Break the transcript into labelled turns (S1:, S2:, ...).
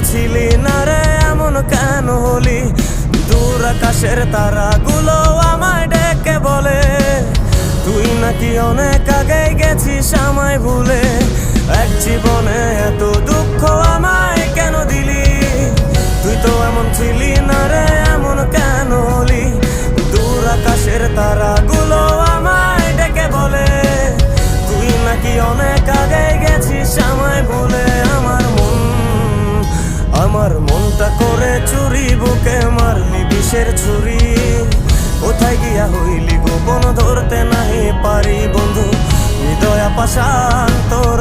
S1: ছিলি না রে, এমন কেন হলি? দূর আকাশের তারাগুলো আমায় ডেকে বলে তুই নাকি অনেক আগে গেছিস আমায় ভুলে। এক জীবনে এত দুঃখ আমায় কেন দিলি? তুই তো এমন ছিলি না রে, এমন কেন হলি? দূর আকাশের তারাগুলো আমায় ডেকে বলে তুই নাকি অনেক আগে গেছিস আমায় ভুলে। আমার মনটা করে চুরি, বুকে মারলি বিষের ছুরি। কোথায় গিয়া হইলি গোপন, ধরতে নাহি পারি বন্ধু। হৃদয় পাষাণ তোর